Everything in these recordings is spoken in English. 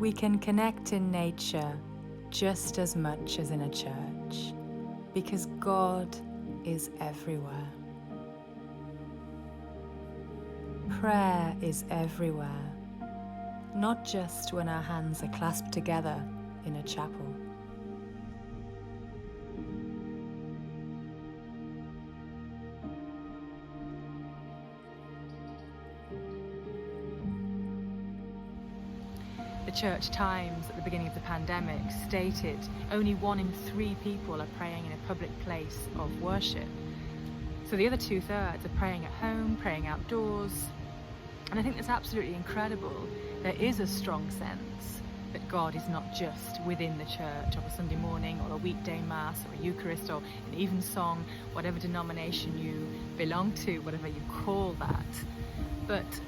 We can connect in nature just as much as in a church, because God is everywhere. Prayer is everywhere, not just when our hands are clasped together in a chapel. The Church Times at the beginning of the pandemic stated only 1 in 3 people are praying in a public place of worship. So the other 2/3 are praying at home, praying outdoors. And I think that's absolutely incredible. There is a strong sense that God is not just within the church on a Sunday morning or a weekday mass or a Eucharist or an evensong, whatever denomination you belong to, whatever you call that. But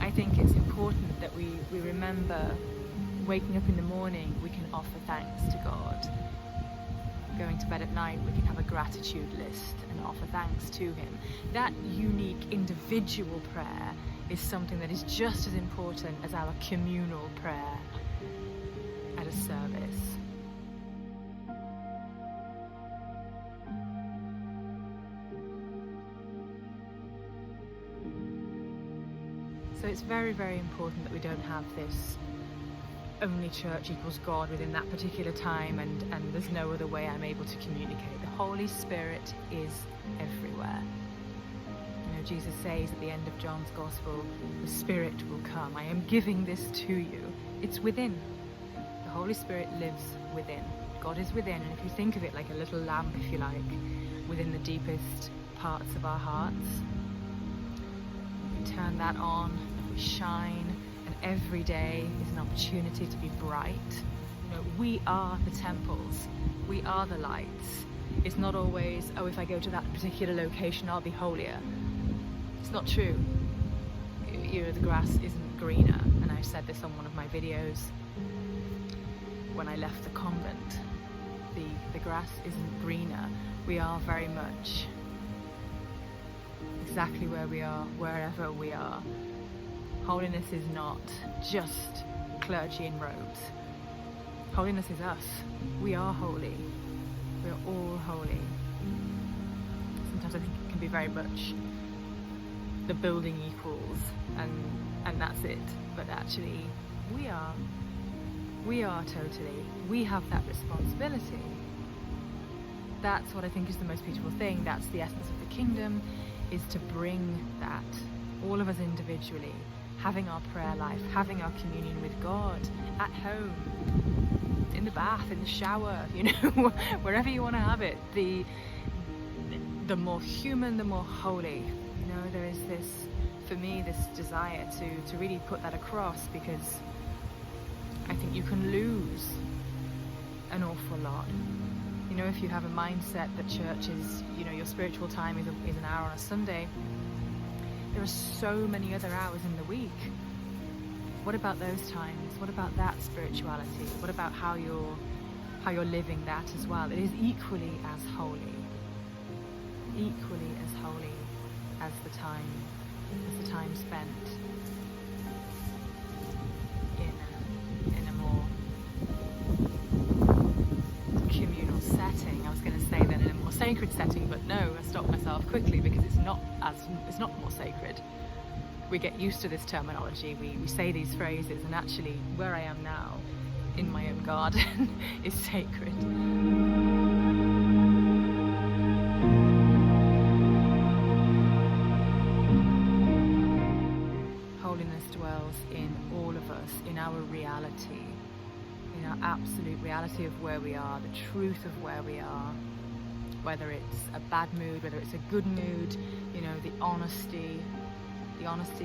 I think it's important that we remember waking up in the morning, we can offer thanks to God. Going to bed at night, we can have a gratitude list and offer thanks to Him. That unique individual prayer is something that is just as important as our communal prayer at a service. So it's very, very important that we don't have this only church equals God within that particular time and there's no other way I'm able to communicate. The Holy Spirit is everywhere. You know, Jesus says at the end of John's Gospel, the Spirit will come. I am giving this to you. It's within. The Holy Spirit lives within. God is within, and if you think of it like a little lamp, if you like, within the deepest parts of our hearts, we turn that on, we shine, and every day is an opportunity to be bright. You know, we are the temples, we are the lights. It's not always, oh, if I go to that particular location, I'll be holier. It's not true. You know, the grass isn't greener, and I said this on one of my videos when I left the convent. The grass isn't greener. We are very much exactly where we are, wherever we are. Holiness is not just clergy in robes. Holiness is us. We are holy. We are all holy. Sometimes I think it can be very much the building equals and that's it. But actually, we are totally. We have that responsibility. That's what I think is the most beautiful thing. That's the essence of the kingdom, is to bring that, all of us individually, having our prayer life, having our communion with God at home, in the bath, in the shower, you know, wherever you want to have it. The more human, the more holy. You know, there is this, for me, this desire to really put that across, because I think you can lose an awful lot. You know, if you have a mindset that church is, you know, your spiritual time is an hour on a Sunday, there are so many other hours in the week. What about those times? What about that spirituality? What about how you're living that as well? It is equally as holy as the time spent in a more communal setting. I was going to say then in a more sacred setting, but no, I stopped myself quickly, because it's not more sacred. We get used to this terminology, we say these phrases, and actually where I am now in my own garden is sacred. Holiness dwells in all of us, in our reality, in our absolute reality of where we are, the truth of where we are, whether it's a bad mood, whether it's a good mood, you know, the honesty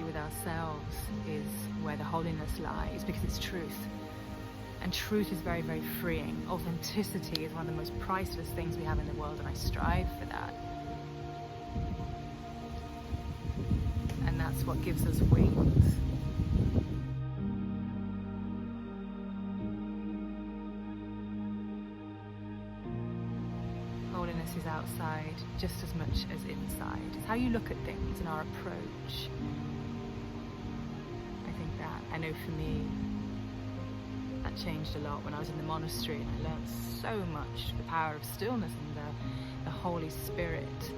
with ourselves is where the holiness lies, because it's truth. And truth is very, very freeing. Authenticity is one of the most priceless things we have in the world, and I strive for that. And that's what gives us wings. Holiness is outside just as much as inside. It's how you look at things and our approach. I think that, I know for me, changed a lot when I was in the monastery, and I learned so much, the power of stillness and the Holy Spirit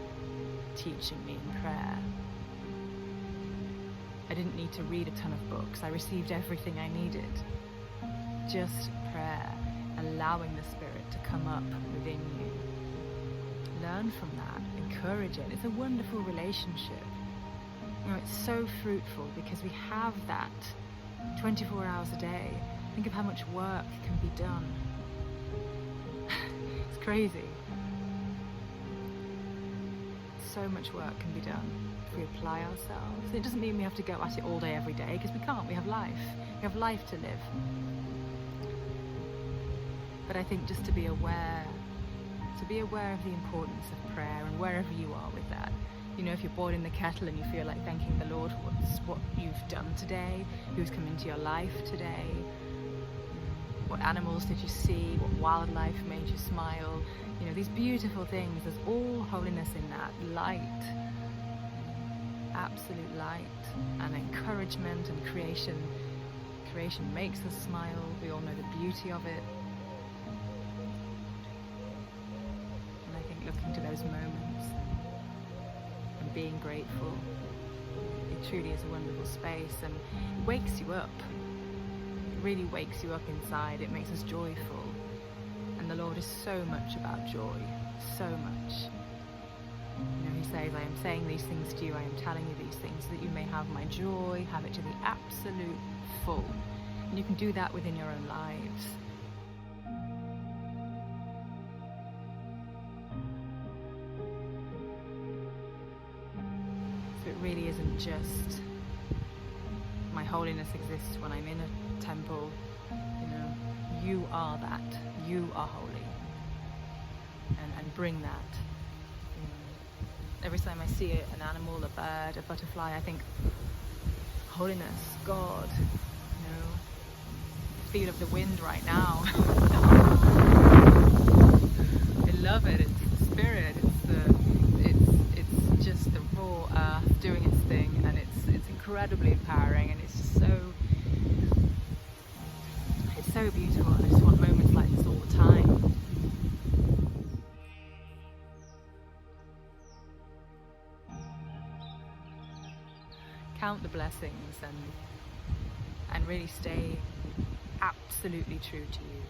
teaching me in prayer. I didn't need to read a ton of books. I received everything I needed. Just prayer, allowing the Spirit to come up within you. Learn from that, encourage it. It's a wonderful relationship. You know, it's so fruitful because we have that 24 hours a day. Think of how much work can be done. It's crazy. So much work can be done if we apply ourselves. It doesn't mean we have to go at it all day, every day, because we can't. We have life. We have life to live. But I think just to be aware of the importance of prayer, and wherever you are with that. You know, if you're boiling the kettle and you feel like thanking the Lord for what you've done today, who's come into your life today, what animals did you see, what wildlife made you smile, you know, these beautiful things. There's all holiness in that. Light, absolute light, and encouragement and creation. Creation makes us smile. We all know the beauty of it. And I think looking to those moments and being grateful, it truly is a wonderful space, and it wakes you up. It really wakes you up inside. It makes us joyful. And the Lord is so much about joy, so much. You know, he says, I am saying these things to you, I am telling you these things so that you may have my joy, have it to the absolute full. And you can do that within your own lives. So it really isn't just my holiness exists when I'm in a temple. You know, you are that. You are holy. And bring that. You know, every time I see an animal, a bird, a butterfly, I think, holiness, God, you know, the feel of the wind right now. I love it. It's the spirit. It's just the raw earth doing its thing, and it's incredibly empowering, and it's so beautiful. I just want moments like this all the time. Count the blessings and really stay absolutely true to you.